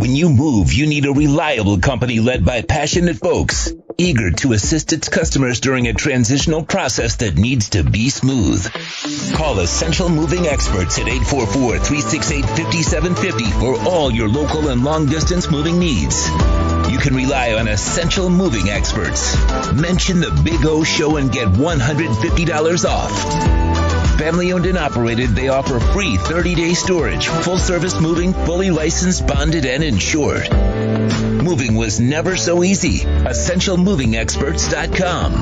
When you move, you need a reliable company led by passionate folks, eager to assist its customers during a transitional process that needs to be smooth. Call Essential Moving Experts at 844-368-5750 for all your local and long-distance moving needs. You can rely on Essential Moving Experts. Mention the Big O Show and get $150 off. Family owned and operated, they offer free 30-day storage, full-service moving, fully licensed, bonded, and insured. Moving was never so easy. EssentialMovingExperts.com.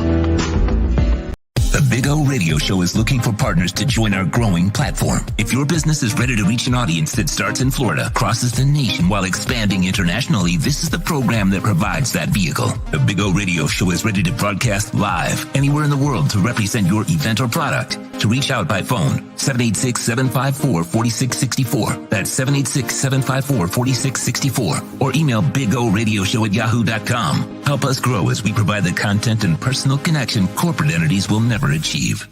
The Big O Radio Show is looking for partners to join our growing platform. If your business is ready to reach an audience that starts in Florida, crosses the nation while expanding internationally, this is the program that provides that vehicle. The Big O Radio Show is ready to broadcast live anywhere in the world to represent your event or product. To reach out by phone, 786-754-4664. That's 786-754-4664. Or email bigoradioshow@yahoo.com. Help us grow as we provide the content and personal connection corporate entities will never achieve.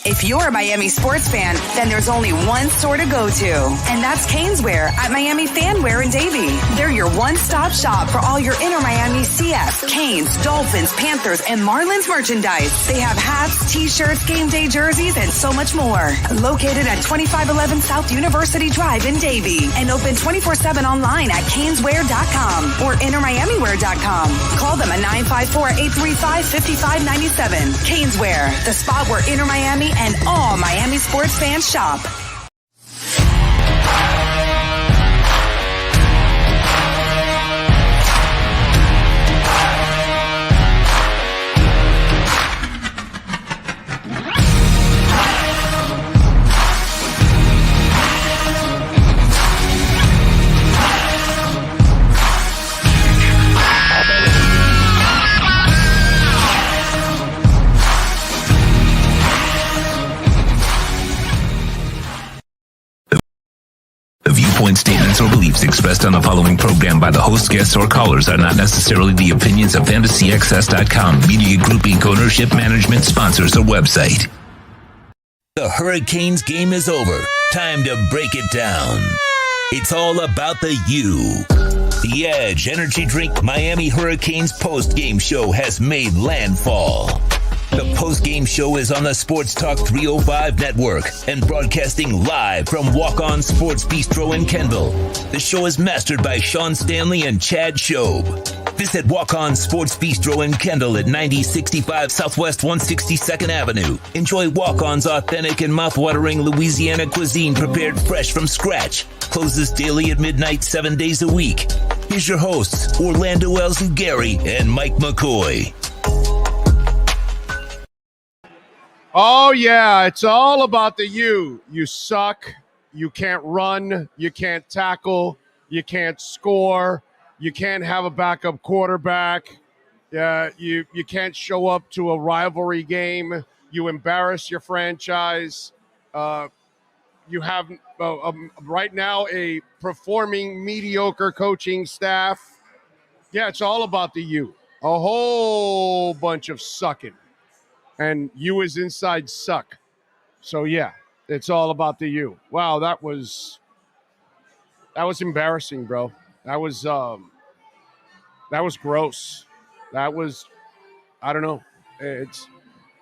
If you're a Miami sports fan, then there's only one store to go to, and that's Caneswear at Miami Fanwear in Davie. They're your one-stop shop for all your inner Miami CF, Canes, Dolphins, Panthers, and Marlins merchandise. They have hats, t-shirts, game day jerseys, and so much more. Located at 2511 South University Drive in Davie, and open 24/7 online at caneswear.com or innermiamiwear.com. Call them at 954-835-5597. Caneswear, the spot where inner Miami and all Miami sports fans shop. Statements or beliefs expressed on the following program by the host, guests, or callers are not necessarily the opinions of FantasyAccess.com, Media Group Inc., ownership, management, sponsors, or website. The Hurricanes game is over. Time to break it down. It's all about the U. The Edge Energy Drink Miami Hurricanes Postgame Show has made landfall. The postgame show is on the SportsTalk305 Network and broadcasting live from Walk-On Sports Bistro in Kendall. The show is mastered by Sean Stanley and Chad Shobe. Visit Walk-On Sports Bistro in Kendall at 9065 Southwest 162nd Avenue. Enjoy Walk-On's authentic and mouth-watering Louisiana cuisine prepared fresh from scratch. Closes daily at midnight, 7 days a week. Here's your hosts, Orlando Alzugaray and Mike McCoy. Oh, yeah, it's all about the you. You suck. You can't run. You can't tackle. You can't score. You can't have a backup quarterback. You can't show up to a rivalry game. You embarrass your franchise. You have right now a performing mediocre coaching staff. Yeah, it's all about the you. A whole bunch of sucking. And you as inside suck. So, yeah, it's all about the you. Wow, that was embarrassing, bro. That was gross. That was, I don't know. It's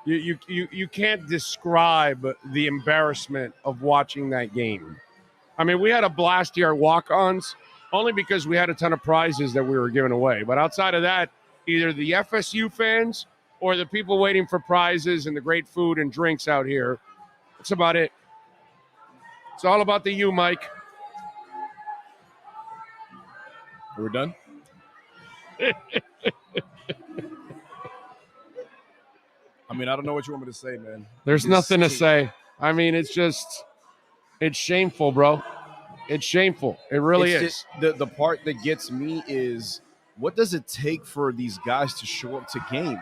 you can't describe the embarrassment of watching that game. I mean, we had a blast here at Walk-Ons only because we had a ton of prizes that we were giving away. But outside of that, either the FSU fans or the people waiting for prizes and the great food and drinks out here. That's about it. It's all about the you, Mike. We're done? I mean, I don't know what you want me to say, man. There's nothing to say. I mean, it's shameful, bro. It's shameful. It really is. The part that gets me is, what does it take for these guys to show up to games?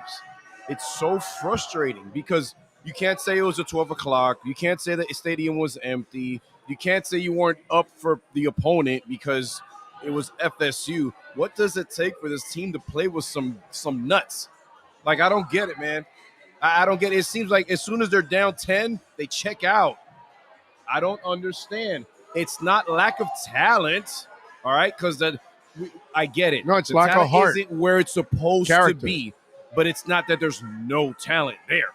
It's so frustrating because you can't say it was at 12 o'clock. You can't say that the stadium was empty. You can't say you weren't up for the opponent because it was FSU. What does it take for this team to play with some nuts? Like, I don't get it, man. I don't get it. It seems like as soon as they're down 10, they check out. I don't understand. It's not lack of talent, all right, because the I get it. No, it's the lack of talent heart. isn't where it's supposed Character. to be, but it's not that there's no talent there.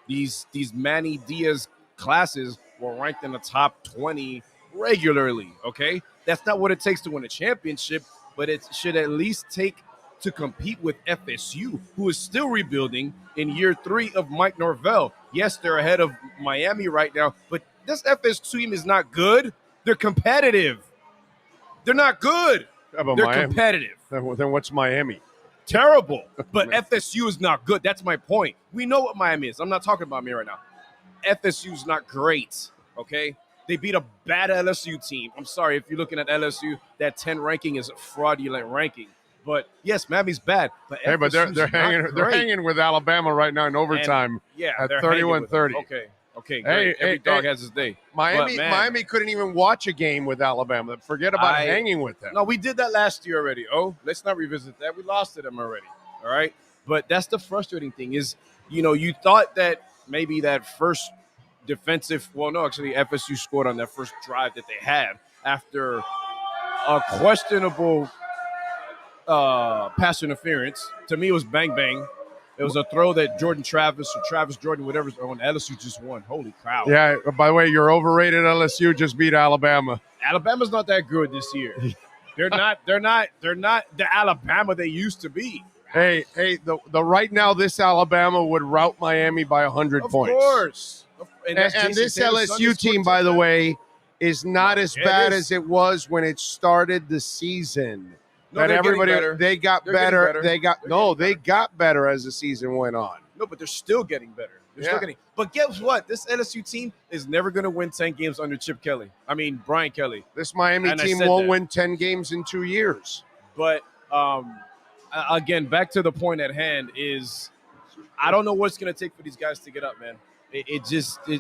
These Manny Diaz classes were ranked in the top 20 regularly, okay? That's not what it takes to win a championship, but it should at least take to compete with FSU, who is still rebuilding in year 3 of Mike Norvell. Yes, they're ahead of Miami right now, but this FSU team is not good. They're competitive. They're not good. How about They're Miami? competitive. Then what's Miami? Terrible. But FSU is not good. That's my point. We know what Miami is. I'm not talking about me right now. FSU is not great, okay? They beat a bad LSU team. I'm sorry, if you're looking at LSU, that 10 ranking is a fraudulent ranking. But yes, Miami's bad. But Hey, but they're FSU's hanging with Alabama right now in overtime. At they're hanging with 31-30. them. Okay, great. Every dog has his day. Miami couldn't even watch a game with Alabama. Forget about hanging with them. No, we did that last year already. Oh, let's not revisit that. We lost to them already. All right. But that's the frustrating thing is, you thought that maybe that first FSU scored on that first drive that they had after a questionable pass interference. To me, it was bang bang. It was a throw that Travis Jordan, whatever's on LSU just won. Holy cow. Yeah, by the way, your overrated LSU just beat Alabama. Alabama's not that good this year. They're not the Alabama they used to be. Hey, the right now this Alabama would rout Miami by 100 points. Of course. And this LSU team, by the way, is not as bad as it was when it started the season. No, they got better. They got better as the season went on. No, but they're still getting better. But guess what? This LSU team is never going to win 10 games under Brian Kelly. This Miami team won't win 10 games in 2 years. But again, back to the point at hand is I don't know what it's going to take for these guys to get up, man.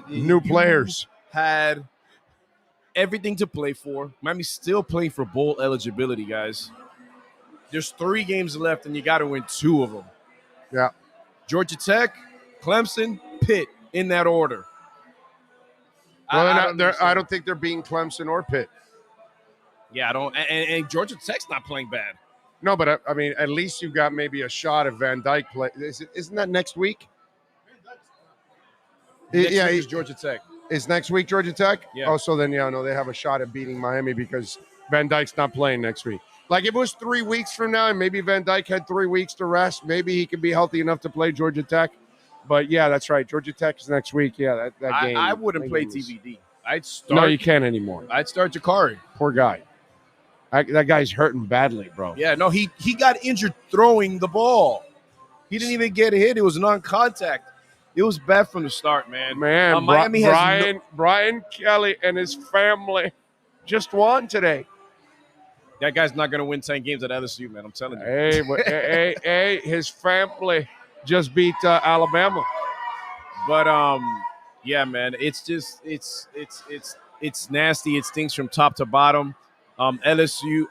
New players had everything to play for. Miami's still playing for bowl eligibility, guys. There's 3 games left, and you got to win 2 of them. Yeah. Georgia Tech, Clemson, Pitt, in that order. Well, I don't think they're beating Clemson or Pitt. Yeah, I don't. And Georgia Tech's not playing bad. No, but at least you've got maybe a shot if Van Dyke play. Isn't that next week? Next week is Georgia Tech. Is next week Georgia Tech? Yeah. Oh, so then, they have a shot at beating Miami because Van Dyke's not playing next week. Like, if it was 3 weeks from now and maybe Van Dyke had 3 weeks to rest, maybe he could be healthy enough to play Georgia Tech. But, yeah, that's right. Georgia Tech is next week. Yeah, that game. I wouldn't play TBD. No, you can't anymore. I'd start Jakari. Poor guy. That guy's hurting badly, bro. Yeah, no, he got injured throwing the ball. He didn't even get hit. It was non-contact. It was bad from the start, man. Miami Brian Kelly and his family just won today. That guy's not going to win 10 games at LSU, man. I'm telling you. Hey, his family just beat Alabama. But yeah, man, it's just it's nasty. It stinks from top to bottom. FSU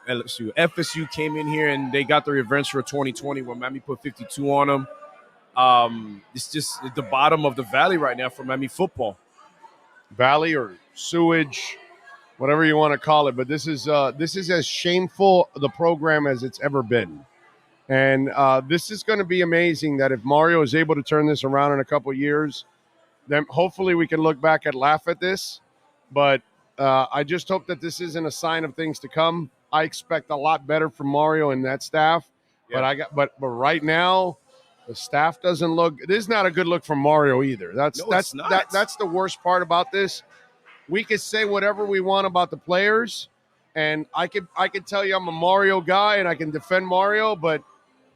came in here and they got the revenge for 2020 when Miami put 52 on them. It's just the bottom of the valley right now for Miami football. Valley or sewage, whatever you want to call it, but this is as shameful the program as it's ever been. And this is going to be amazing that if Mario is able to turn this around in a couple of years, then hopefully we can look back and laugh at this. But I just hope that this isn't a sign of things to come. I expect a lot better from Mario and that staff. Yeah. But right now, the staff doesn't look. This is not a good look for Mario either. That's the worst part about this. We could say whatever we want about the players, and I could tell you I'm a Mario guy and I can defend Mario, but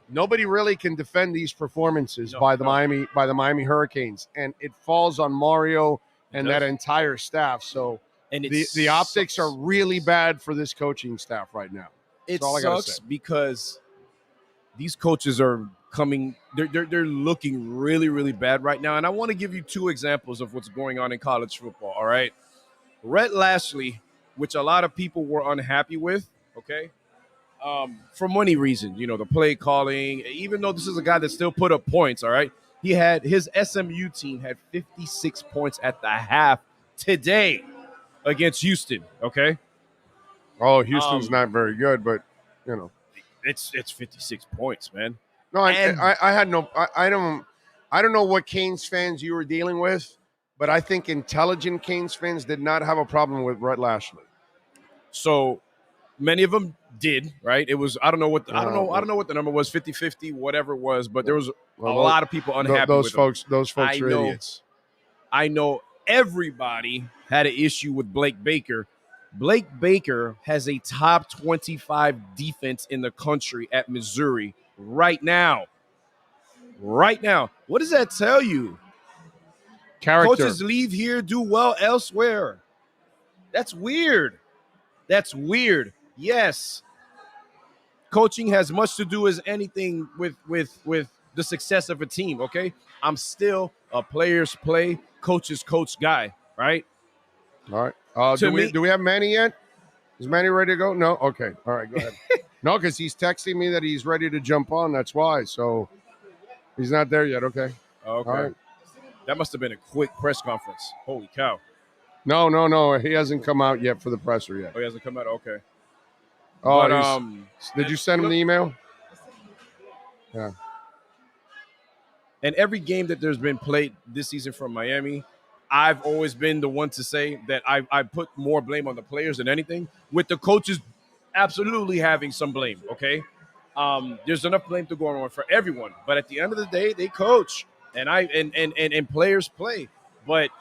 nobody really can defend these performances by the Miami Hurricanes, and it falls on Mario and that entire staff. So and the optics are really bad for this coaching staff right now. It sucks because these coaches are coming. They're looking really, really bad right now. And I want to give you 2 examples of what's going on in college football. All right, Rhett Lashley, which a lot of people were unhappy with. Okay. For money reasons, the play calling, even though this is a guy that still put up points, all right? His SMU team had 56 points at the half today against Houston, okay? Oh, Houston's not very good, but you know. It's 56 points, man. No, I don't know what Canes fans you were dealing with, but I think intelligent Canes fans did not have a problem with Brett Lashley. So many of them did, right? It was I don't know what the number was, 50-50, whatever it was, but there was a lot of people unhappy those with folks. him. Those folks are idiots. I know everybody had an issue with Blake Baker. Blake Baker has a top 25 defense in the country at Missouri right now. Right now. What does that tell you? Character. Coaches leave here, do well elsewhere. That's weird. That's weird. Yes. Coaching has much to do as anything with the success of a team, okay? I'm still a players play, coaches coach guy, right? All right. Do we have Manny yet? Is Manny ready to go? No? Okay. All right, go ahead. No, because he's texting me that he's ready to jump on. That's why. So he's not there yet. Okay. Okay. All right. That must have been a quick press conference. Holy cow. No. He hasn't come out yet for the presser yet. Oh, he hasn't come out? Okay. Oh, but, did you send him the email? Yeah. And every game that there's been played this season from Miami, I've always been the one to say that I put more blame on the players than anything, with the coaches absolutely having some blame, okay? There's enough blame to go on for everyone, but at the end of the day, they coach and players play. But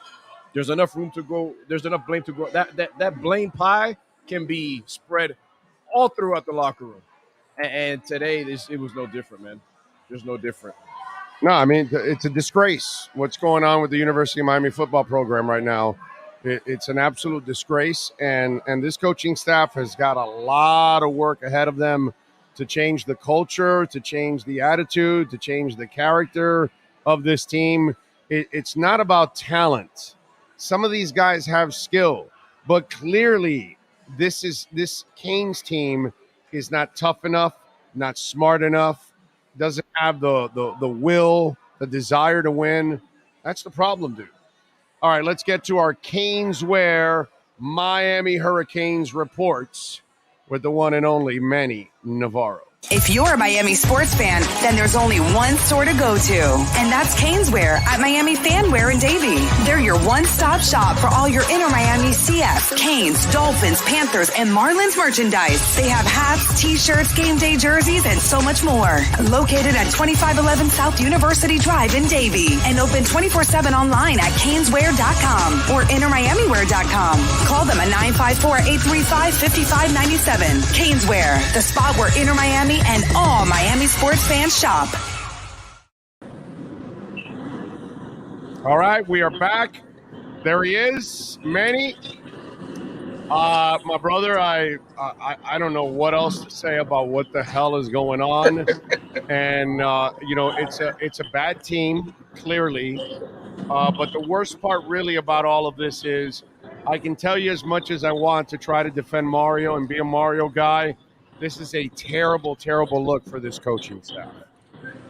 there's enough room to go. There's enough blame to go. That blame pie can be spread all throughout the locker room. And today, it was no different, man. There's no different. No, I mean, it's a disgrace what's going on with the University of Miami football program right now. It's an absolute disgrace, and this coaching staff has got a lot of work ahead of them to change the culture, to change the attitude, to change the character of this team. It's not about talent. Some of these guys have skill, but clearly this Canes team is not tough enough, not smart enough, doesn't have the will, the desire to win. That's the problem, dude. All right, let's get to our Caneswear Miami Hurricanes reports with the one and only Manny Navarro. If you're a Miami sports fan, then there's only one store to go to, and that's Caneswear at Miami Fanwear in Davie. They're your one-stop shop for all your Inter Miami CS, Canes, Dolphins, Panthers, and Marlins merchandise. They have hats, t-shirts, game day jerseys, and so much more. Located at 2511 South University Drive in Davie, and open 24/7 online at caneswear.com or intermiamiwear.com. Call them at 954-835-5597. Caneswear, the spot where Inter Miami and all Miami sports fans shop. All right, we are back. There he is, Manny. My brother, I don't know what else to say about what the hell is going on. And it's a bad team, clearly. But the worst part really about all of this is I can tell you as much as I want to try to defend Mario and be a Mario guy. This is a terrible, terrible look for this coaching staff.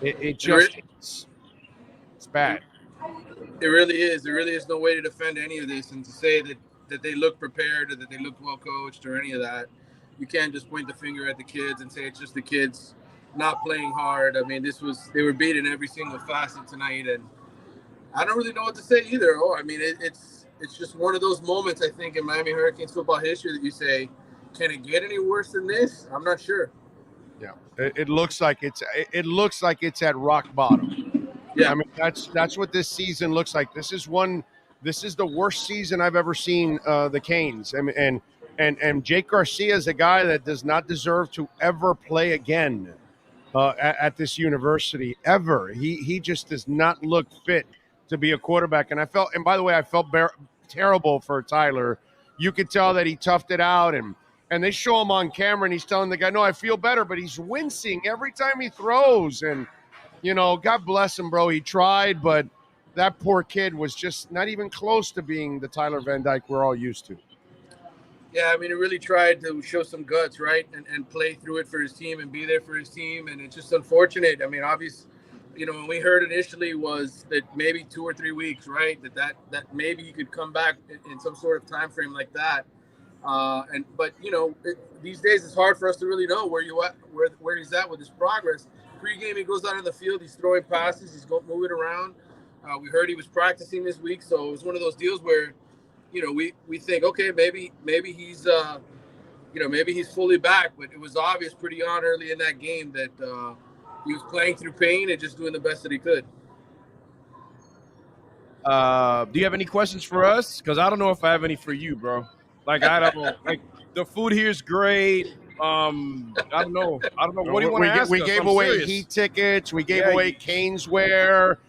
It's bad. It really is. There really is no way to defend any of this, and to say that they look prepared or that they look well coached or any of that. You can't just point the finger at the kids and say it's just the kids not playing hard. I mean, they were beat in every single facet tonight, and I don't really know what to say either. I mean, it's just one of those moments, I think, in Miami Hurricanes football history that you say, can it get any worse than this? I'm not sure. Yeah, it looks like it's at rock bottom. Yeah, I mean that's what this season looks like. This is the worst season I've ever seen the Canes. And Jake Garcia is a guy that does not deserve to ever play again at this university ever. He just does not look fit to be a quarterback. And by the way, I felt terrible for Tyler. You could tell that he toughed it out, and they show him on camera, and he's telling the guy, no, I feel better, but he's wincing every time he throws. And, God bless him, bro. He tried, but that poor kid was just not even close to being the Tyler Van Dyke we're all used to. Yeah, I mean, he really tried to show some guts, right, and play through it for his team and be there for his team, and it's just unfortunate. I mean, obviously, when we heard initially was that maybe 2 or 3 weeks, right, that maybe he could come back in some sort of time frame like that. But these days it's hard for us to really know where he's at with his progress. Pre-game, he goes out on the field, he's throwing passes, he's moving around. We heard he was practicing this week, so it was one of those deals where, we think, okay, maybe he's maybe he's fully back, but it was obvious pretty on early in that game that he was playing through pain and just doing the best that he could. Do you have any questions for us? Because I don't know if I have any for you, bro. Like, I don't know. Like, the food here is great. I don't know. What do you want to ask us? We gave away Heat tickets. We gave away Canes wear,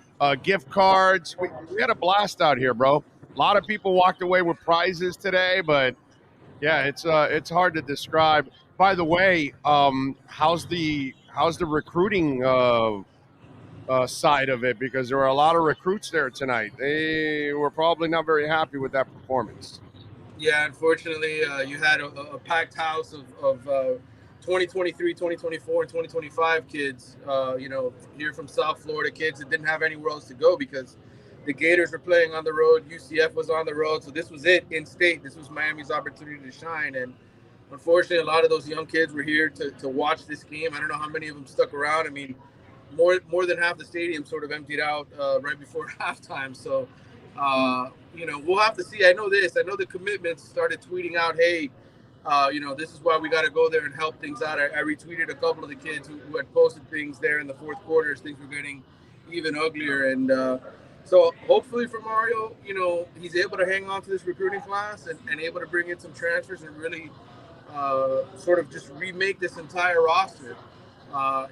gift cards. We had a blast out here, bro. A lot of people walked away with prizes today, but yeah, it's hard to describe. By the way, how's the recruiting side of it? Because there were a lot of recruits there tonight. They were probably not very happy with that performance. Yeah, unfortunately, you had a packed house of 2023, 2024, and 2025 kids, here from South Florida, kids that didn't have anywhere else to go because the Gators were playing on the road. UCF was on the road. So this was it in state. This was Miami's opportunity to shine. And unfortunately, a lot of those young kids were here to watch this game. I don't know how many of them stuck around. I mean, more than half the stadium sort of emptied out right before halftime. So, we'll have to see. I know the commitments started tweeting out, hey, this is why we got to go there and help things out. I retweeted a couple of the kids who had posted things there in the fourth quarter as things were getting even uglier. And so hopefully for Mario, he's able to hang on to this recruiting class and able to bring in some transfers and really sort of just remake this entire roster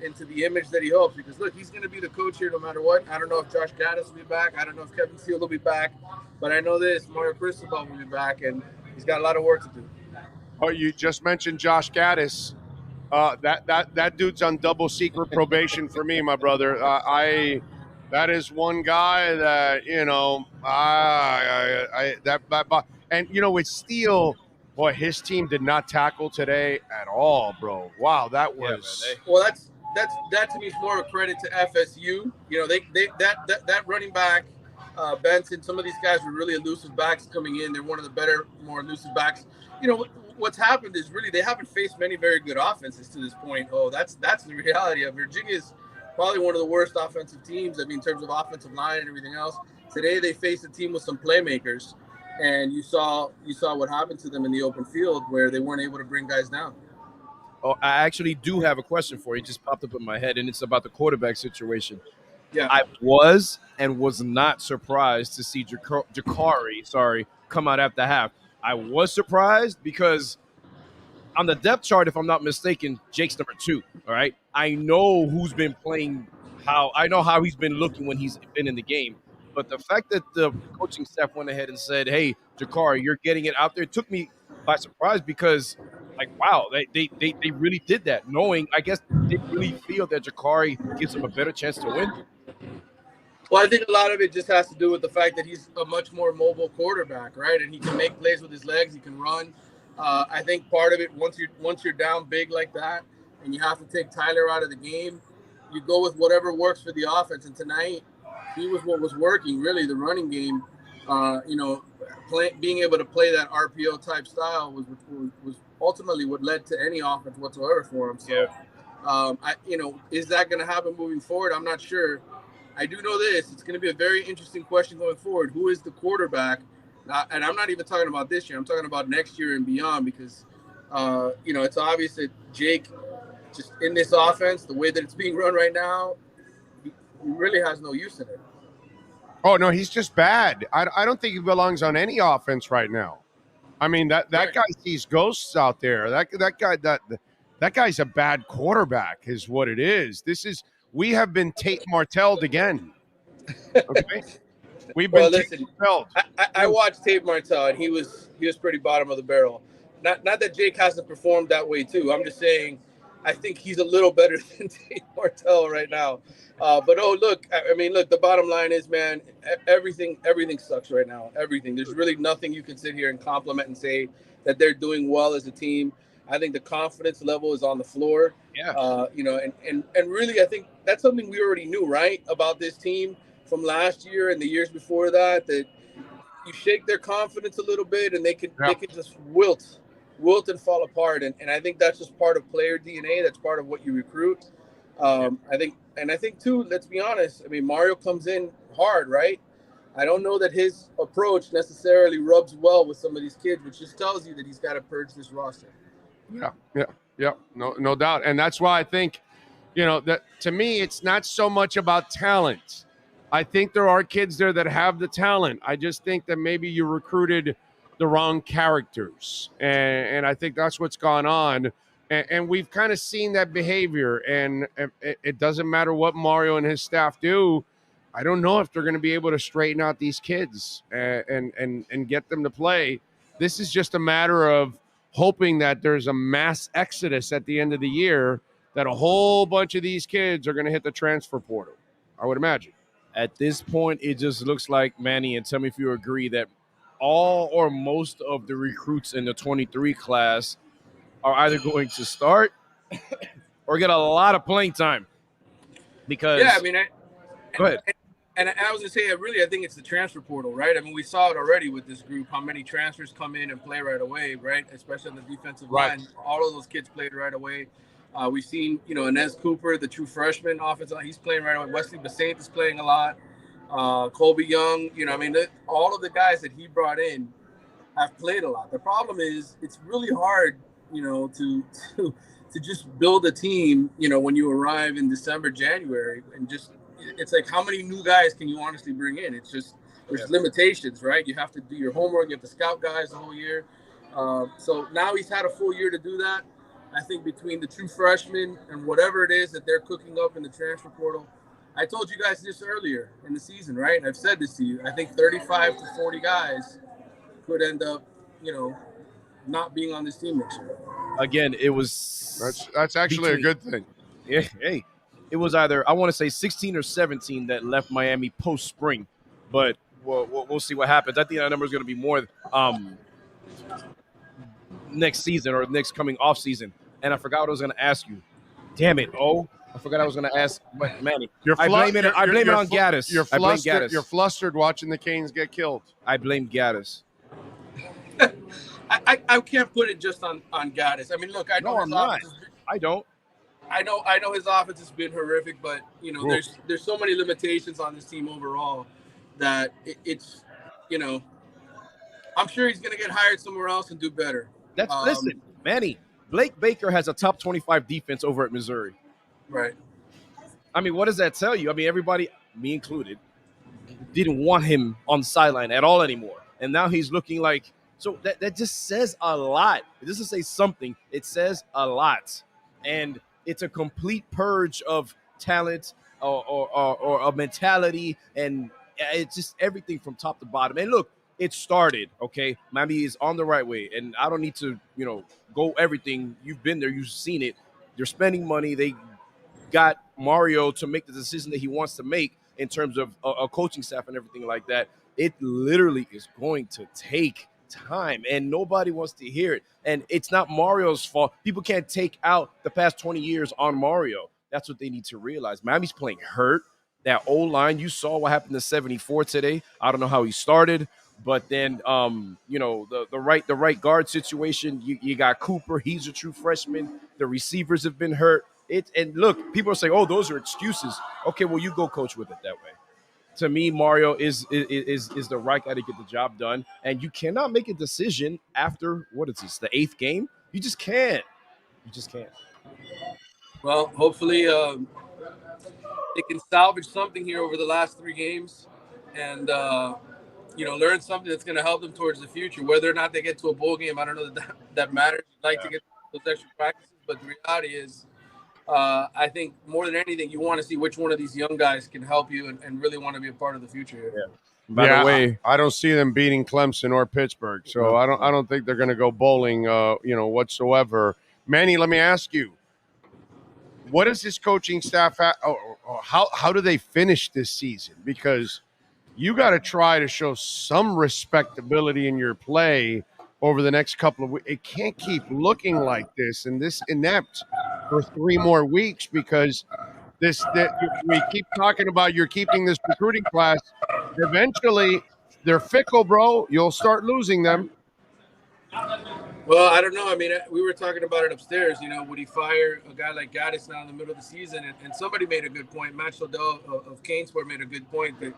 into the image that he hopes. Because, look, he's going to be the coach here no matter what. I don't know if Josh Gaddis will be back. I don't know if Kevin Steele will be back. But I know this, Mario Cristobal will be back, and he's got a lot of work to do. Oh, you just mentioned Josh Gaddis. That dude's on double secret probation for me, my brother. That is one guy that, with Steele, boy, his team did not tackle today at all, bro. Wow, that was. Yeah, well, that to me is more a credit to FSU. That running back, Benson, some of these guys were really elusive backs coming in. They're one of the better, more elusive backs. What's happened is really they haven't faced many very good offenses to this point. Oh, that's the reality of Virginia's. Probably one of the worst offensive teams, in terms of offensive line and everything else. Today they faced a team with some playmakers, and you saw what happened to them in the open field where they weren't able to bring guys down. Oh, I actually do have a question for you. It just popped up in my head, and it's about the quarterback situation. Yeah, I was not surprised to see Jakari, come out after half. I was surprised because on the depth chart, if I'm not mistaken, Jake's number 2. All right. I know who's been playing I know how he's been looking when he's been in the game. But the fact that the coaching staff went ahead and said, hey, Jakari, you're getting it out there, took me by surprise because, wow, they really did that, knowing, I guess, they really feel that Jakari gives them a better chance to win. Well, I think a lot of it just has to do with the fact that he's a much more mobile quarterback, right? And he can make plays with his legs. He can run. I think part of it, once you're down big like that and you have to take Tyler out of the game, you go with whatever works for the offense. And tonight, he was what was working, really, the running game. Being able to play that RPO type style was ultimately what led to any offense whatsoever for him. So, is that going to happen moving forward? I'm not sure. I do know this. It's going to be a very interesting question going forward. Who is the quarterback? And I'm not even talking about this year. I'm talking about next year and beyond because, it's obvious that Jake, just in this offense, the way that it's being run right now, he really has no use in it. Oh, no, he's just bad. I don't think he belongs on any offense right now. I mean, that guy sees ghosts out there. That guy's a bad quarterback is what it is. We have been Tate Martelled again. Okay? We've been listen, I watched Tate Martell, and he was pretty bottom of the barrel. Not that Jake hasn't performed that way too. I'm just saying, I think he's a little better than Tate Martell right now. But look, the bottom line is, man, everything sucks right now. Everything. There's really nothing you can sit here and compliment and say that they're doing well as a team. I think the confidence level is on the floor. Yeah. And really, I think that's something we already knew, right, about this team from last year and the years before that you shake their confidence a little bit and they can just wilt. wilt and fall apart. And I think that's just part of player DNA. That's part of what you recruit. I think too, let's be honest. I mean, Mario comes in hard, right? I don't know that his approach necessarily rubs well with some of these kids, which just tells you that he's got to purge this roster. Yeah. No doubt. And that's why I think, that to me, it's not so much about talent. I think there are kids there that have the talent. I just think that maybe you recruited the wrong characters. And I think that's what's gone on. And we've kind of seen that behavior. And it doesn't matter what Mario and his staff do. I don't know if they're going to be able to straighten out these kids and get them to play. This is just a matter of hoping that there's a mass exodus at the end of the year, that a whole bunch of these kids are going to hit the transfer portal, I would imagine. At this point, it just looks like, Manny, and tell me if you agree, that all or most of the recruits in the 23 class are either going to start or get a lot of playing time. Because go ahead. And I was going to say, I think it's the transfer portal, right? I mean, we saw it already with this group, how many transfers come in and play right away, right? Especially on the defensive line. All of those kids played right away. We've seen, Inez Cooper, the true freshman offensive line, he's playing right away. Wesley Basaint is playing a lot. Colby Young, all of the guys that he brought in have played a lot. The problem is it's really hard, to just build a team, when you arrive in December, January, and just – it's like, how many new guys can you honestly bring in? It's just, there's limitations, right? You have to do your homework. You have to scout guys the whole year. So now he's had a full year to do that. I think between the true freshmen and whatever it is that they're cooking up in the transfer portal, I told you guys this earlier in the season, right? And I've said this to you. I think 35 to 40 guys could end up, not being on this team next year. Again, it was... That's actually a good thing. Yeah, hey. It was either, I want to say 16 or 17 that left Miami post-spring, but we'll see what happens. I think that number is going to be more next season or next coming off season. And I forgot what I was going to ask you. Damn it! I forgot I was going to ask, but Manny, I blame it on Gaddis. You're flustered watching the Canes get killed. I blame Gaddis. I can't put it just on Gaddis. I mean, look, I know I'm not. I don't. I know his offense has been horrific, but there's so many limitations on this team overall that it's I'm sure he's going to get hired somewhere else and do better. Listen, Manny, Blake Baker has a top 25 defense over at Missouri. Right. I mean, what does that tell you? I mean, everybody, me included, didn't want him on the sideline at all anymore, and now he's looking like. So that just says a lot. It doesn't say something. It says a lot, and it's a complete purge of talent or a mentality, and it's just everything from top to bottom. And look, it started, okay? Miami is on the right way, and I don't need to, go everything. You've been there. You've seen it. They're spending money. They got Mario to make the decision that he wants to make in terms of a coaching staff and everything like that. It literally is going to take time, and nobody wants to hear it. And it's not Mario's fault. People can't take out the past 20 years on Mario. That's what they need to realize. Miami's playing hurt. That old line, you saw what happened to 74 today. I don't know how he started, but then the right guard situation. You got Cooper. He's a true freshman. The receivers have been hurt. And look, people are saying, "Oh, those are excuses." Okay, well, you go coach with it that way. To me, Mario is the right guy to get the job done, and you cannot make a decision after what is this, the 8th game? You just can't. Well, hopefully they can salvage something here over the last 3 games, and learn something that's going to help them towards the future. Whether or not they get to a bowl game, I don't know that matters. You'd like to get those extra practices, but the reality is, I think more than anything, you want to see which one of these young guys can help you and really want to be a part of the future here. Yeah. By the way, I don't see them beating Clemson or Pittsburgh, so I don't think they're going to go bowling, whatsoever. Manny, let me ask you, what does this coaching staff how do they finish this season? Because you got to try to show some respectability in your play over the next couple of weeks. It can't keep looking like this and this inept for 3 more weeks, because we keep talking about you're keeping this recruiting class. Eventually, they're fickle, bro. You'll start losing them. Well, I don't know. I mean, we were talking about it upstairs. Would he fire a guy like Gaddis now in the middle of the season? And somebody made a good point. Matt Shodell of Canesport made a good point that,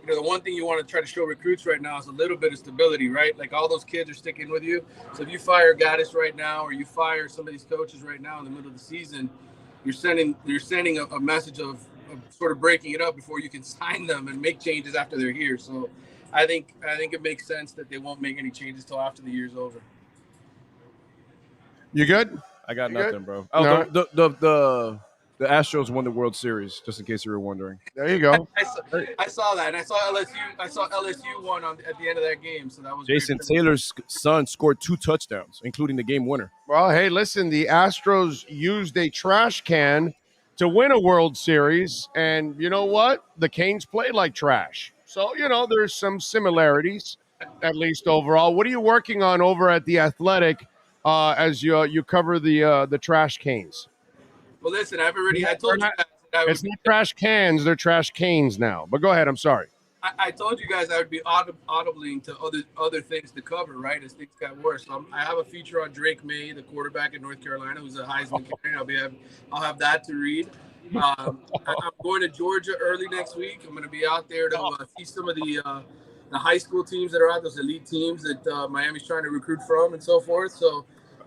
the one thing you want to try to show recruits right now is a little bit of stability, right? Like all those kids are sticking with you. So if you fire Gaddis right now, or you fire some of these coaches right now in the middle of the season, you're sending a message of sort of breaking it up before you can sign them and make changes after they're here. So I think it makes sense that they won't make any changes till after the year's over. You good? I got You nothing, good? bro. Oh, the Astros won the World Series, just in case you were wondering. There you go. I saw that, and I saw LSU won at the end of that game, so that was Jason great. Taylor's son scored 2 touchdowns, including the game winner. Well, hey, listen, the Astros used a trash can to win a World Series, and you know what? The Canes play like trash. So, there's some similarities, at least overall. What are you working on over at The Athletic as you cover the trash canes? Well, listen, I told you guys that it's not trash cans, they're trash canes now. But go ahead, I'm sorry. I told you guys I would be audibling to other things to cover, right, as things got worse. So I have a feature on Drake May, the quarterback in North Carolina, who's a Heisman candidate. I'll have that to read. I'm going to Georgia early next week. I'm going to be out there to see some of the high school teams that are out, those elite teams that Miami's trying to recruit from and so forth. So,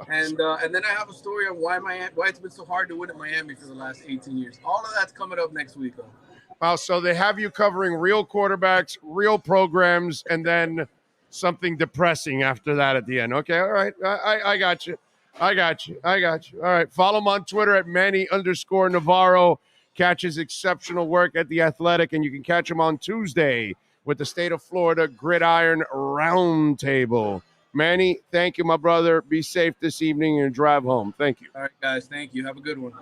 and then I have a story on why it's been so hard to win at Miami for the last 18 years. All of that's coming up next week, though. Wow, so they have you covering real quarterbacks, real programs, and then something depressing after that at the end. Okay, all right. I got you. I got you. All right. Follow him on Twitter at Manny_Navarro. Catch his exceptional work at The Athletic, and you can catch him on Tuesday with the State of Florida Gridiron Roundtable. Manny, thank you, my brother. Be safe this evening and drive home. Thank you. All right, guys. Thank you. Have a good one.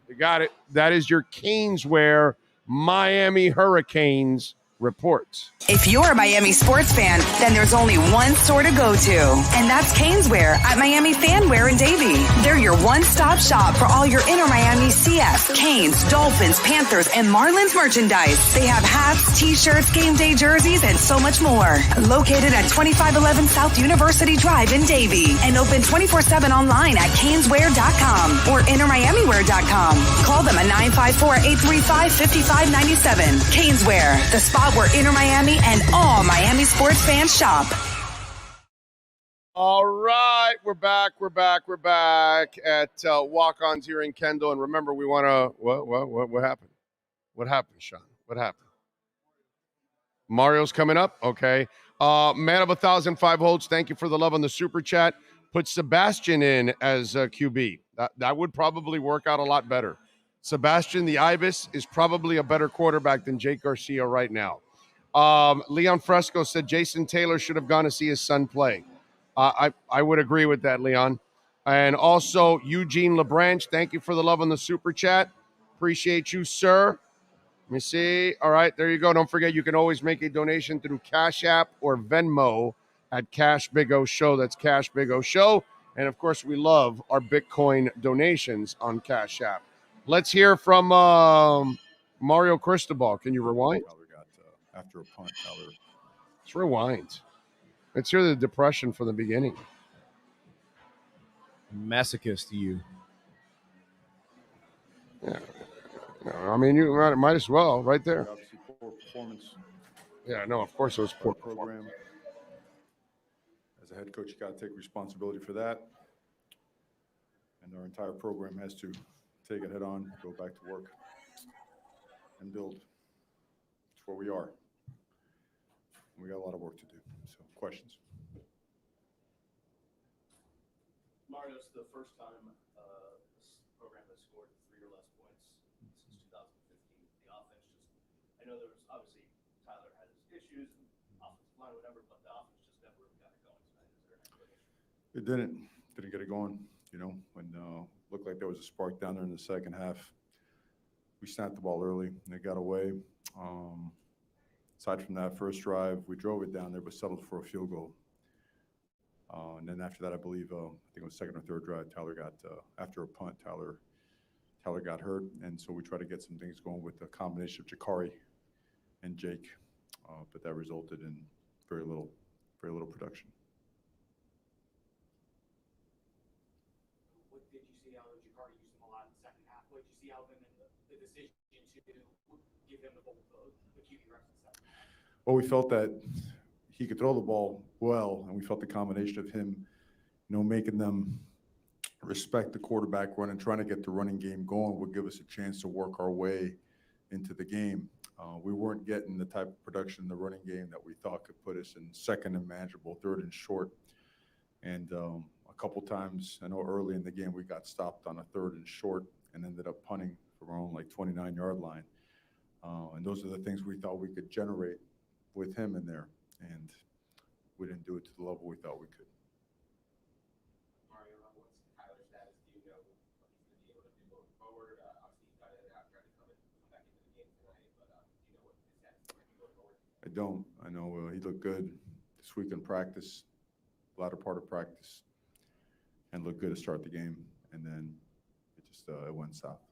You got it. That is your Caneswear Miami Hurricanes report. If you're a Miami sports fan, then there's only one store to go to, and that's Caneswear at Miami Fanwear in Davie. They're your one-stop shop for all your inner Miami CF, Canes, Dolphins, Panthers, and Marlins merchandise. They have hats, t-shirts, game day jerseys, and so much more. Located at 2511 South University Drive in Davie, and open 24/7 online at caneswear.com or innermiamiwear.com. Call them at 954-835-5597. Caneswear, the spot where Inner Miami and all Miami sports fans shop. All right, we're back at Walk-Ons here in Kendall. And remember, we want to, what happened? What happened, Sean? What happened? Mario's coming up? Okay. Man of 1,005 holds, thank you for the love on the super chat. Put Sebastian in as QB. That would probably work out a lot better. Sebastian, the Ibis, is probably a better quarterback than Jake Garcia right now. Leon Fresco said Jason Taylor should have gone to see his son play. I would agree with that, Leon. And also, Eugene LeBranch, thank you for the love on the super chat. Appreciate you, sir. Let me see. All right, there you go. Don't forget, you can always make a donation through Cash App or Venmo at Cash Big O Show. That's Cash Big O Show. And, of course, we love our Bitcoin donations on Cash App. Let's hear from Mario Cristobal. Can you rewind? After a punt, Tyler. Let's rewind. Let's hear the depression from the beginning. Masochist to you. Yeah. I mean, you might as well, right there. Obviously, poor performance. Yeah, no, of course it was poor program. As a head coach, you got to take responsibility for that. And our entire program has to take it head on, go back to work, and build. It's where we are. We got a lot of work to do. So, questions? Mario, it's the first time this program has scored 3 or less points since 2015. The offense I know there was obviously Tyler had his issues and offensive line or whatever, but the offense just never got it going tonight. Is there an explanation? It didn't get it going. When looked like there was a spark down there in the second half. We snapped the ball early and it got away. Aside from that first drive, we drove it down there, but settled for a field goal. And then after that, I believe, I think it was second or third drive, Tyler got, after a punt, Tyler got hurt. And so we tried to get some things going with the combination of Jakari and Jake. But that resulted in very little production. did you see Alzugaray use him a lot in the second half? What did you see out of him and the decision to give him the QB reps in the second half? Well, we felt that he could throw the ball well, and we felt the combination of him, making them respect the quarterback run and trying to get the running game going would give us a chance to work our way into the game. We weren't getting the type of production in the running game that we thought could put us in second and manageable, third and short. And a couple times, I know early in the game, we got stopped on a third and short and ended up punting from our own 29-yard line. And those are the things we thought we could generate with him in there. And we didn't do it to the level we thought we could. Mario, what's Tyler's status? Do you know what he's going to be able to do going forward? Obviously, he's got it out trying to come back into the game tonight, but do you know what his status is going to be going forward? I don't. I know he looked good this week in practice, latter part of practice, and looked good to start the game. And then it went south.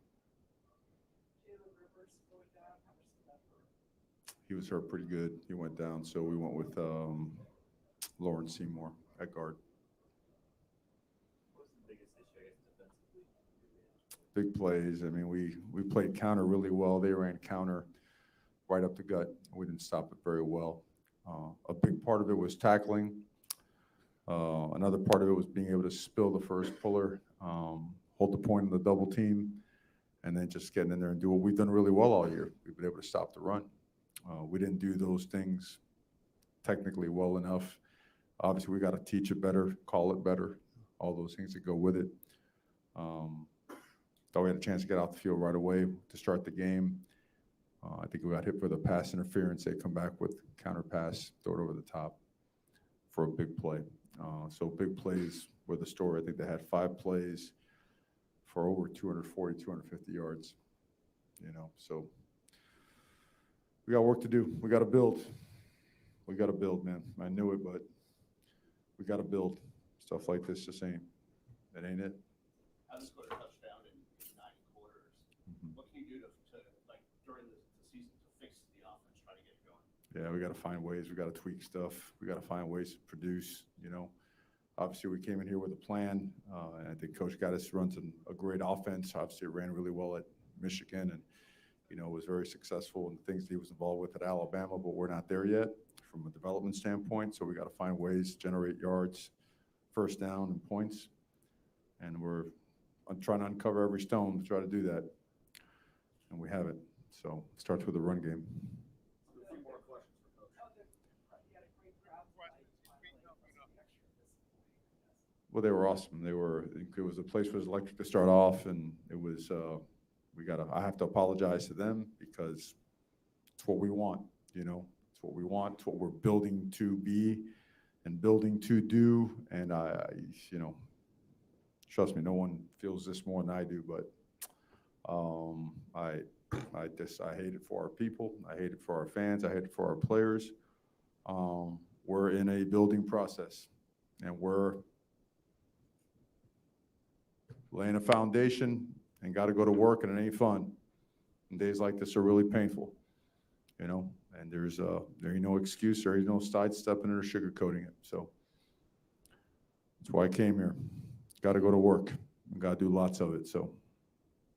He was hurt pretty good. He went down, so we went with Lawrence Seymour at guard. What was the biggest issue, I guess, defensively? Big plays. I mean, we played counter really well. They ran counter right up the gut. We didn't stop it very well. A big part of it was tackling. Another part of it was being able to spill the first puller, hold the point in the double team, and then just getting in there and do what we've done really well all year. We've been able to stop the run. We didn't do those things technically well enough. Obviously, we got to teach it better, call it better, all those things that go with it. Thought we had a chance to get out the field right away to start the game. I think we got hit for the pass interference. They come back with counter pass, throw it over the top for a big play. So big plays were the story. I think they had 5 plays for over 240, 250 yards, so we got work to do. We got to build. We got to build, man. I knew it, but we got to build. Stuff like this just ain't it. How scored a touchdown in 9 quarters. Mm-hmm. What can you do to during the season to fix the offense, try to get it going? Yeah, we got to find ways. We got to tweak stuff. We got to find ways to produce, Obviously, we came in here with a plan, and I think Coach got us to run a great offense. Obviously, it ran really well at Michigan, and was very successful in the things he was involved with at Alabama, but we're not there yet from a development standpoint. So we got to find ways to generate yards, first down, and points. And we're trying to uncover every stone to try to do that. And we have it. So it starts with the run game. A few more questions for Coach. Well, they were awesome. It was a place that was electric to start off, and it was I have to apologize to them because it's what we want, It's what we want. It's what we're building to be and building to do. And trust me, no one feels this more than I do, but I hate it for our people. I hate it for our fans. I hate it for our players. We're in a building process, and we're laying a foundation and got to go to work, and it ain't fun. And days like this are really painful, and there ain't no excuse, there ain't no sidestepping it or sugarcoating it. So that's why I came here. Got to go to work and got to do lots of it. So.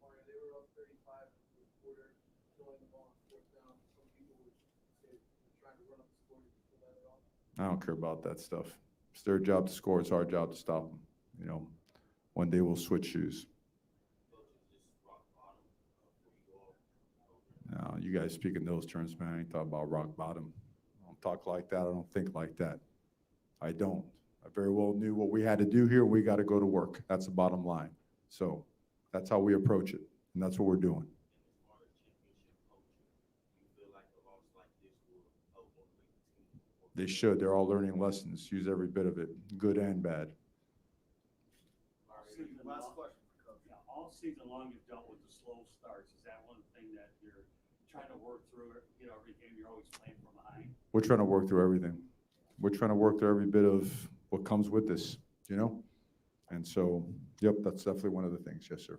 Mario, they were up 35 in the quarter, throwing the ball on 4th down. Some people would say they're trying to run up the score. Did you feel that at all? I don't care about that stuff. It's their job to score. It's our job to stop them. One day we'll switch shoes. No, you guys speak in those terms, man. I ain't talking about rock bottom. I don't talk like that. I don't think like that. I don't. I very well knew what we had to do here. We got to go to work. That's the bottom line. So that's how we approach it, and that's what we're doing. They should. They're all learning lessons. Use every bit of it, good and bad. Last question for Coach. Yeah, all season long you've dealt with the slow starts. Is that one thing that you're trying to work through? Every game you're always playing from behind? We're trying to work through everything. We're trying to work through every bit of what comes with this, And so, yep, that's definitely one of the things. Yes, sir.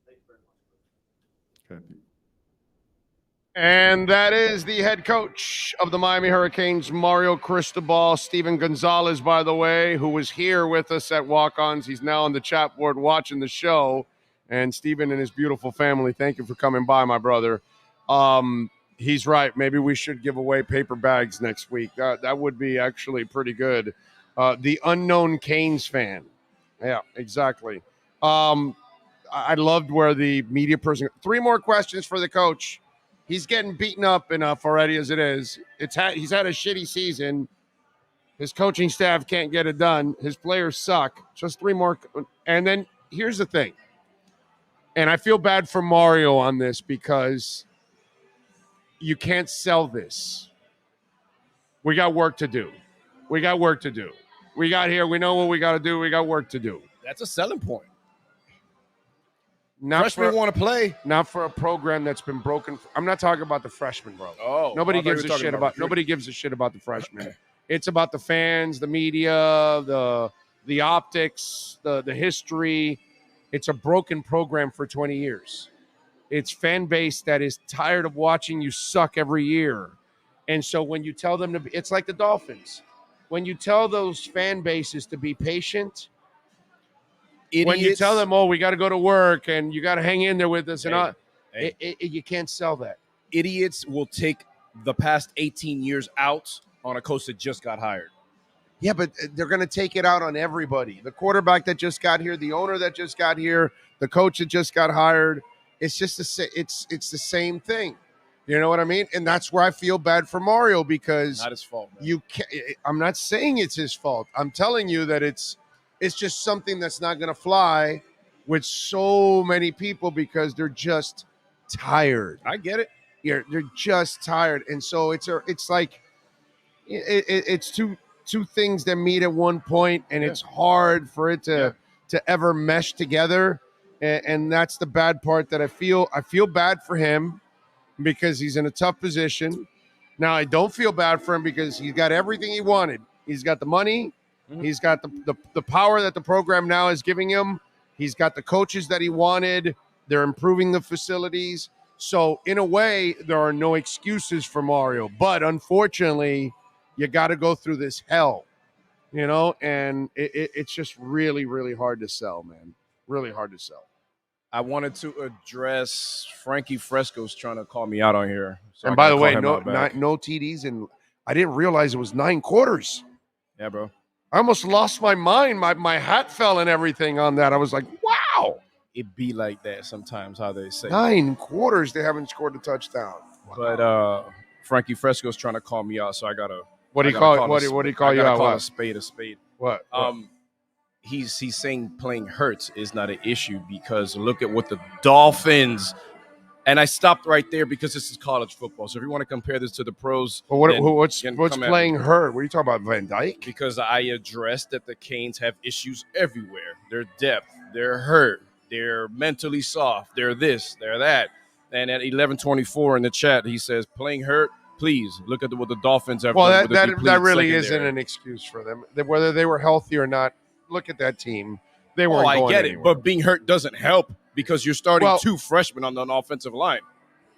Thank you very much, Coach. Okay. And that is the head coach of the Miami Hurricanes, Mario Cristobal. Steven Gonzalez, by the way, who was here with us at Walk-Ons. He's now on the chat board watching the show. And Steven and his beautiful family, thank you for coming by, my brother. He's right. Maybe we should give away paper bags next week. That would be actually pretty good. The unknown Canes fan. Yeah, exactly. I loved where the media person. 3 more questions for the coach. He's getting beaten up enough already as it is. He's had a shitty season. His coaching staff can't get it done. His players suck. Just 3 more. And then here's the thing. And I feel bad for Mario on this because you can't sell this. We got work to do. We got work to do. We got here. We know what we got to do. We got work to do. That's a selling point. Not Freshmen want to play. Not for a program that's been broken. I'm not talking about the freshmen, bro. Oh, nobody gives a shit about the freshmen. It's about the fans, the media, the optics, the history. It's a broken program for 20 years. It's fan base that is tired of watching you suck every year. And so when you tell them to be, it's like the Dolphins. When you tell those fan bases to be patient, when you tell them, oh, we got to go to work and you got to hang in there with us, you can't sell that. Idiots will take the past 18 years out on a coach that just got hired. Yeah, but they're going to take it out on everybody. The quarterback that just got here, the owner that just got here, the coach that just got hired. It's just it's the same thing. You know what I mean? And that's where I feel bad for Mario because not his fault. Man. I'm not saying it's his fault. I'm telling you that it's just something that's not going to fly with so many people because they're just tired. I get it. They're just tired, and so it's like it's two things that meet at one point, and it's hard for it to ever mesh together, and that's the bad part that I feel bad for him because he's in a tough position. Now I don't feel bad for him because he's got everything he wanted. He's got the money. He's got the power that the program now is giving him. He's got the coaches that he wanted. They're improving the facilities. So in a way, there are no excuses for Mario. But unfortunately, you got to go through this hell, and it's just really, really hard to sell, man. Really hard to sell. I wanted to address Frankie Fresco's trying to call me out on here. So and by the way, no TDs, and I didn't realize it was 9 quarters. Yeah, bro. I almost lost my mind. My hat fell and everything on that. I was like, wow. It be like that sometimes, how they say. 9 quarters, they haven't scored a touchdown. Wow. But Frankie Fresco's trying to call me out, so I got to. What do you call you out? Call a spade a spade. What? He's saying playing hurts is not an issue because look at what the Dolphins. And I stopped right there because this is college football. So if you want to compare this to the pros, well, what's playing hurt? What are you talking about, Van Dyke? Because I addressed that the Canes have issues everywhere. Their depth, they're hurt, they're mentally soft, they're this, they're that. And at 11:24 in the chat, he says playing hurt. Please look at what the Dolphins have done. Well, that really isn't an excuse for them. Whether they were healthy or not, look at that team. They weren't going I get anywhere. it, but being hurt doesn't help because you're starting 2 freshmen on an offensive line.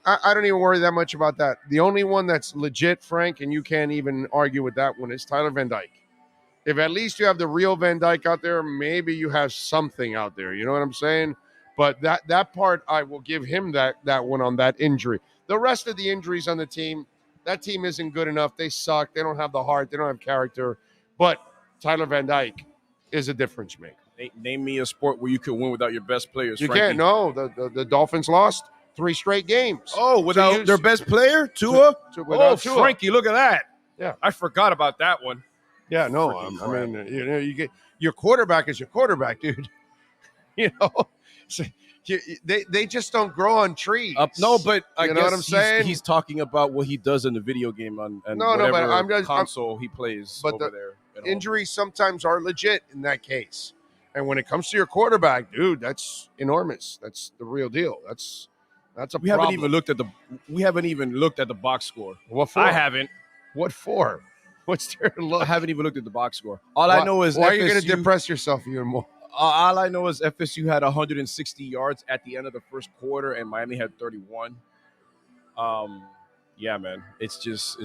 I don't even worry that much about that. The only one that's legit, Frank, and you can't even argue with that one, is Tyler Van Dyke. If at least you have the real Van Dyke out there, maybe you have something out there. You know what I'm saying? But that part, I will give him that one on that injury. The rest of the injuries on the team, that team isn't good enough. They suck. They don't have the heart. They don't have character. But Tyler Van Dyke is a difference maker. Name me a sport where you could win without your best players. You Frankie. can't. No, the Dolphins lost 3 straight games. Oh, without their best player, Tua? Without Tua. Frankie, look at that. Yeah, I forgot about that one. Yeah, no, I mean, you get your quarterback is your quarterback, dude. So they just don't grow on trees. No, but I you guess know what I'm saying. He's talking about what he does in the video game on but console he plays but over there. Injuries sometimes are legit in that case. And when it comes to your quarterback, dude, that's enormous. That's the real deal. That's a problem. We haven't even looked at the box score. What for? I haven't. What for? What's there to look? I haven't even looked at the box score. I know is why are you going to depress yourself even more? All I know is FSU had 160 yards at the end of the first quarter, and Miami had 31. Yeah, man. It's just.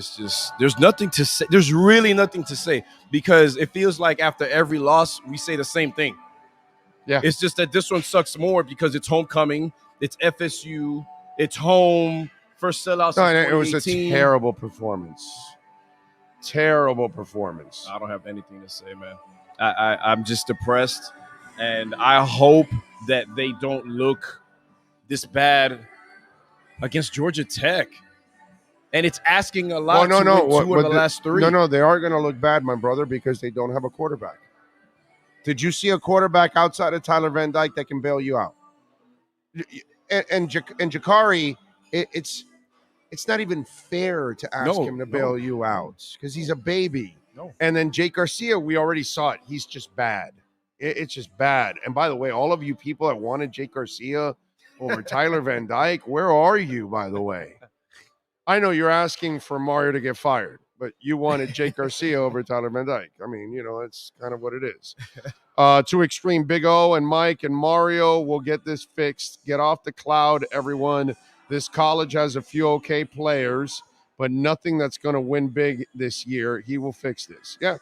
There's nothing to say. There's really nothing to say because it feels like after every loss we say the same thing. Yeah. It's just that this one sucks more because it's homecoming. It's FSU. It's home. First sellout since 2018. It was a terrible performance. Terrible performance. I don't have anything to say, man. I'm just depressed, and I hope that they don't look this bad against Georgia Tech. And it's asking a lot to win 2 of the last 3. No, they are going to look bad, my brother, because they don't have a quarterback. Did you see a quarterback outside of Tyler Van Dyke that can bail you out? And Jakari, it's not even fair to ask him to bail you out because he's a baby. No. And then Jake Garcia, we already saw it. He's just bad. It's just bad. And by the way, all of you people that wanted Jake Garcia over Tyler Van Dyke, where are you, by the way? I know you're asking for Mario to get fired, but you wanted Jake Garcia over Tyler Van Dyke. I mean, it's kind of what it is. To Extreme, Big O and Mike and Mario will get this fixed. Get off the cloud, everyone. This college has a few okay players, but nothing that's going to win big this year. He will fix this. Yeah,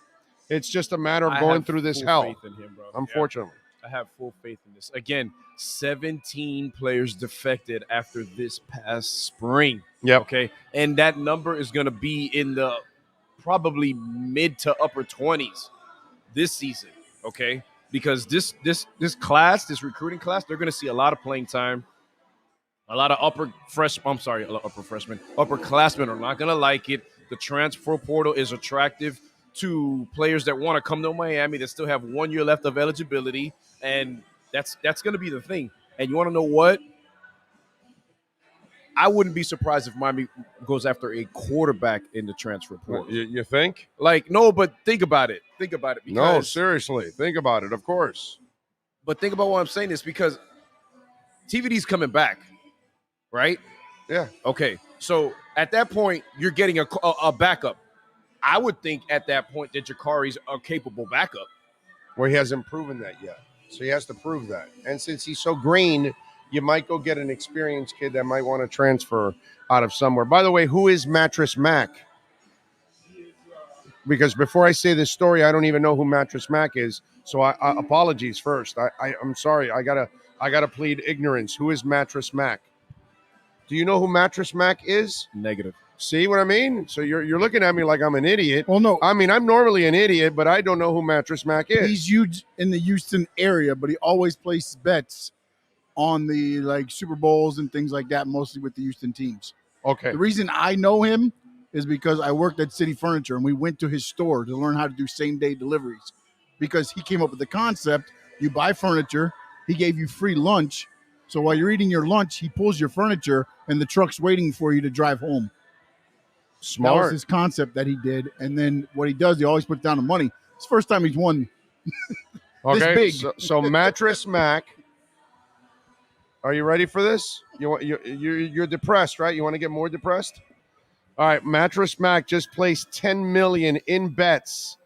it's just a matter of going through this hell, faith in him, bro. Unfortunately. Yeah. I have full faith in this. Again, 17 players defected after this past spring. Yep. Okay. And that number is going to be in the probably mid to upper 20s this season. Okay. Because this recruiting class, they're going to see a lot of playing time. A lot of upperclassmen are not going to like it. The transfer portal is attractive to players that want to come to Miami that still have 1 year left of eligibility. And that's going to be the thing. And you want to know what? I wouldn't be surprised if Miami goes after a quarterback in the transfer portal. You think? No, but think about it. Because, no, seriously. Think about it, of course. But think about why I'm saying this, because TVD's coming back, right? Yeah. Okay. So at that point, you're getting a backup. I would think at that point that Jakari's a capable backup. Well, he hasn't proven that yet. So he has to prove that. And since he's so green, you might go get an experienced kid that might want to transfer out of somewhere. By the way, who is Mattress Mac? Because before I say this story, I don't even know who Mattress Mac is. So I apologies first. I'm sorry. I gotta plead ignorance. Who is Mattress Mac? Do you know who Mattress Mac is? Negative. See what I mean? So you're looking at me like I'm an idiot. Well, no. I mean, I'm normally an idiot, but I don't know who Mattress Mac is. He's huge in the Houston area, but he always places bets on the Super Bowls and things like that, mostly with the Houston teams. Okay. The reason I know him is because I worked at City Furniture and we went to his store to learn how to do same-day deliveries because he came up with the concept. You buy furniture, he gave you free lunch. So while you're eating your lunch, he pulls your furniture and the truck's waiting for you to drive home. Smart. That was his concept that he did. And then what he does, he always puts down the money. It's the first time he's won okay, this big. So Mattress Mac. Are you ready for this? You're depressed, right? You want to get more depressed? All right, Mattress Mac just placed $10 million in bets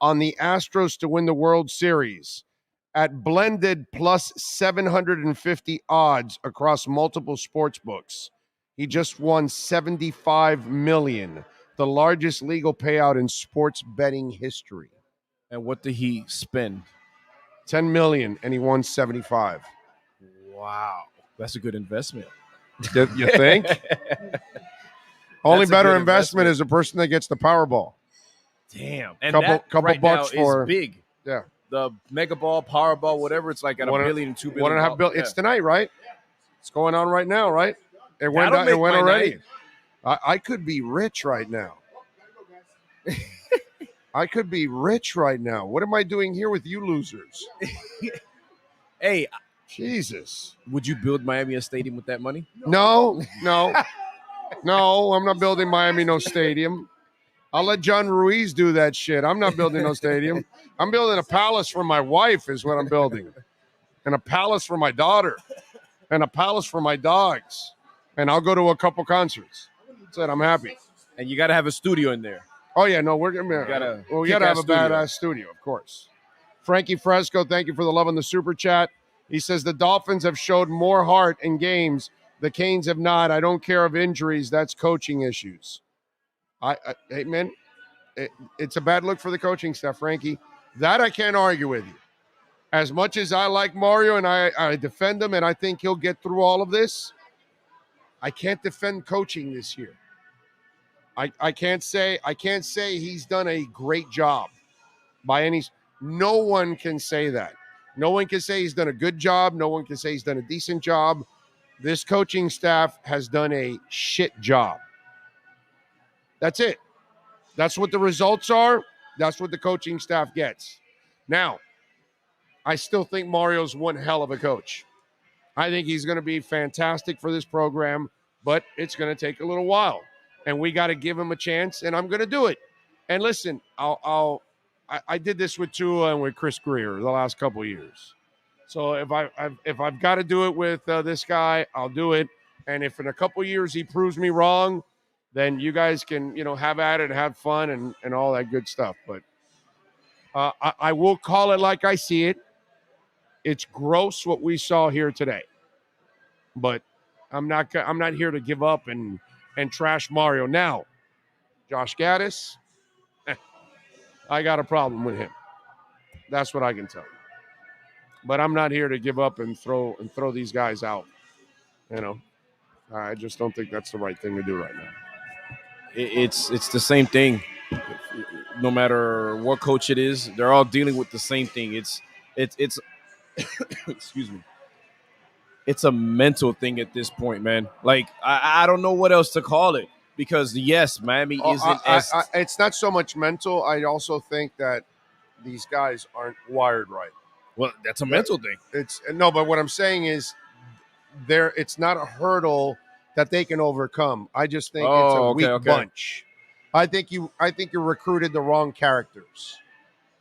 on the Astros to win the World Series at blended plus 750 odds across multiple sports books. He just won $75 million, the largest legal payout in sports betting history. And what did he spend? $10 million, and he won 75. Wow, that's a good investment. You think? Only better investment is a person that gets the Powerball. Damn, and couple right bucks now for is big. Yeah, the Mega Ball, Powerball, whatever. It's like at $1 billion, $2 billion. $1.5 billion. Yeah. It's tonight, right? It's going on right now, right? It went That'll make my already. night. I could be rich right now. I could be rich right now. What am I doing here with you losers? Hey, Jesus. Would you build Miami a stadium with that money? No. No, I'm not building Miami no stadium. I'll let John Ruiz do that shit. I'm not building no stadium. I'm building a palace for my wife is what I'm building. And a palace for my daughter. And a palace for my dogs. And I'll go to a couple concerts. That's it. I'm happy. And you got to have a studio in there. Oh, yeah. No, we got to have a badass studio, of course. Frankie Fresco, thank you for the love on the super chat. He says the Dolphins have showed more heart in games The Canes have not. I don't care of injuries. That's coaching issues. Hey, man, it's a bad look for the coaching staff, Frankie. That I can't argue with you. As much as I like Mario and I defend him and I think he'll get through all of this, I can't defend coaching this year. I can't say he's done a great job by any. No one can say that. No one can say he's done a good job. No one can say he's done a decent job. This coaching staff has done a shit job. That's it. That's what the results are. That's what the coaching staff gets. Now, I still think Mario's one hell of a coach. I think he's going to be fantastic for this program, but it's going to take a little while. And we got to give him a chance, and I'm going to do it. And listen, I did this with Tua and with Chris Greer the last couple of years. So if I've got to do it with this guy, I'll do it. And if in a couple of years he proves me wrong, then you guys can, have at it and have fun and all that good stuff. But I will call it like I see it. It's gross what we saw here today. But I'm not here to give up and trash Mario. Now, Josh Gaddis, I got a problem with him. That's what I can tell you. But I'm not here to give up and throw these guys out. I just don't think that's the right thing to do right now. It's the same thing. No matter what coach it is, they're all dealing with the same thing. It's excuse me. It's a mental thing at this point, man. Like I don't know what else to call it because yes, Miami isn't. It's not so much mental. I also think that these guys aren't wired right. Well, that's a mental thing. But what I'm saying is, it's not a hurdle that they can overcome. I just think it's a weak bunch. I think you recruited the wrrong characters.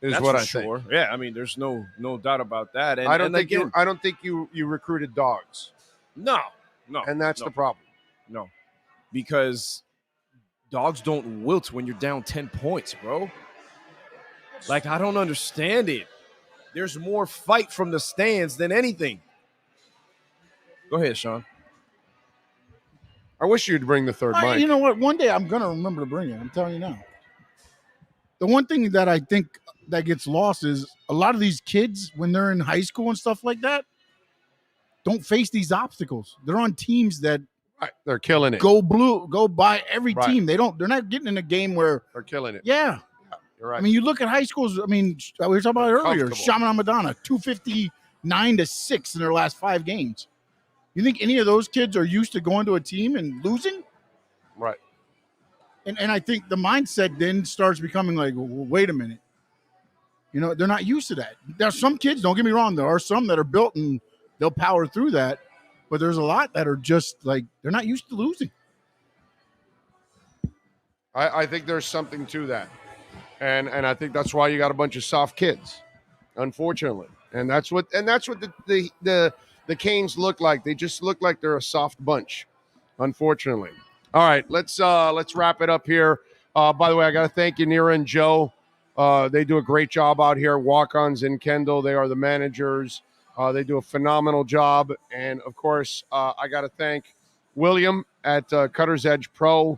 That's what I think. Yeah, I mean, there's no doubt about that. And I don't think you recruited dogs. No. And that's the problem. No, because dogs don't wilt when you're down 10 points, bro. Like, I don't understand it. There's more fight from the stands than anything. Go ahead, Sean. I wish you'd bring the third mic. You know what? One day I'm going to remember to bring it. I'm telling you now. The one thing that I think that gets lost is a lot of these kids, when they're in high school and stuff like that, don't face these obstacles. They're on teams that they're killing it. Go by every team. They're not getting in a game where they're killing it. Yeah. You're right. I mean, you look at high schools. I mean, we were talking about it earlier. Shaman Madonna, 259-6 in their last 5 games. You think any of those kids are used to going to a team and losing? Right. And I think the mindset then starts becoming like, well, wait a minute. They're not used to that. There's some kids, don't get me wrong, there are some that are built and they'll power through that. But there's a lot that are just like, they're not used to losing. I think there's something to that. And I think that's why you got a bunch of soft kids, unfortunately. And that's what the Canes look like. They just look like they're a soft bunch, unfortunately. All right, let's wrap it up here. By the way, I got to thank Yanira and Joe. They do a great job out here. Walk-ons in Kendall. They are the managers. They do a phenomenal job. And, of course, I got to thank William at Cutter's Edge Pro,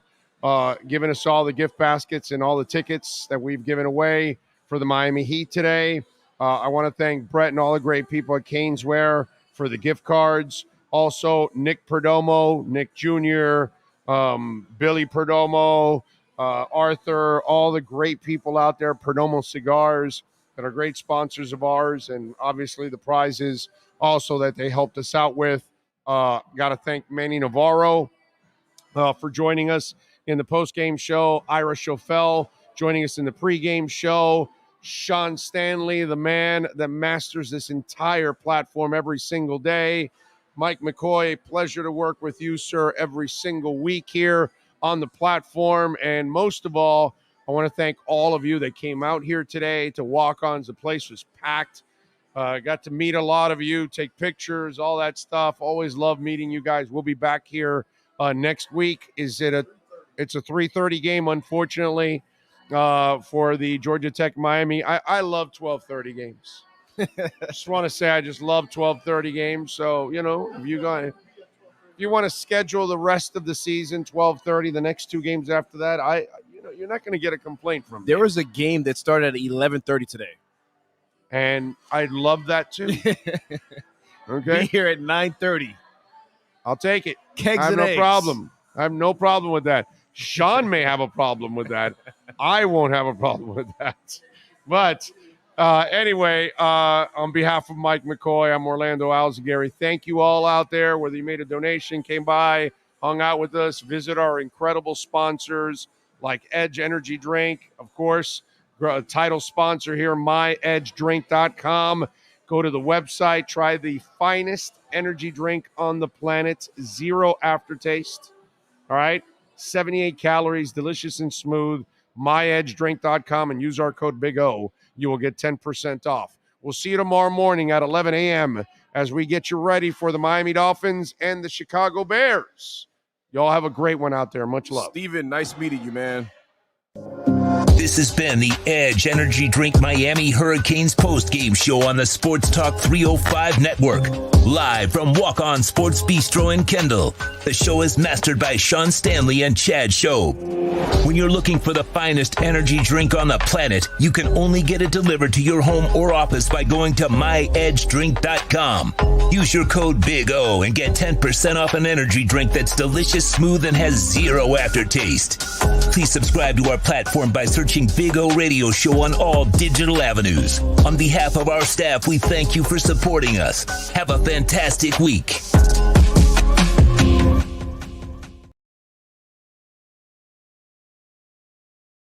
giving us all the gift baskets and all the tickets that we've given away for the Miami Heat today. I want to thank Brett and all the great people at Caneswear for the gift cards. Also, Nick Perdomo, Nick Jr., Billy Perdomo, Arthur, all the great people out there, Perdomo Cigars, that are great sponsors of ours, and obviously the prizes also that they helped us out with. Got to thank Manny Navarro for joining us in the post-game show. Ira Schofel joining us in the pre-game show. Sean Stanley, the man that masters this entire platform every single day. Mike McCoy, pleasure to work with you, sir, every single week here on the platform. And most of all, I want to thank all of you that came out here today to walk-ons. The place was packed. Got to meet a lot of you, take pictures, all that stuff. Always love meeting you guys. We'll be back here next week. It's a 3:30 game, unfortunately, for the Georgia Tech Miami. I love 12:30 games. Just want to say I just love 12:30 games. So, if you guys, you want to schedule the rest of the season, 12:30, the next 2 games after that, you're not going to get a complaint from me. There was a game that started at 11:30 today. And I love that too. Okay. Be here at 9:30. I'll take it. Kegs I have and no eggs. problem. I have no problem with that. Sean may have a problem with that. I won't have a problem with that. But anyway, on behalf of Mike McCoy, I'm Orlando Alzugaray. Thank you all out there, whether you made a donation, came by, hung out with us, visit our incredible sponsors like Edge Energy Drink, of course, title sponsor here, myedgedrink.com. Go to the website, try the finest energy drink on the planet, 0 aftertaste. All right, 78 calories, delicious and smooth. myedgedrink.com and use our code Big O. You will get 10% off. We'll see you tomorrow morning at 11 a.m. as we get you ready for the Miami Dolphins and the Chicago Bears. Y'all have a great one out there. Much love. Steven, nice meeting you, man. This has been the Edge Energy Drink Miami Hurricanes Postgame Show on the Sports Talk 305 Network. Live from Walk On Sports Bistro in Kendall. The show is mastered by Sean Stanley and Chad Shope. When you're looking for the finest energy drink on the planet, you can only get it delivered to your home or office by going to myedgedrink.com. Use your code Big O and get 10% off an energy drink that's delicious, smooth, and has 0 aftertaste. Please subscribe to our platform by searching Big O Radio Show on all digital avenues. On behalf of our staff, we thank you for supporting us. Have a fantastic week.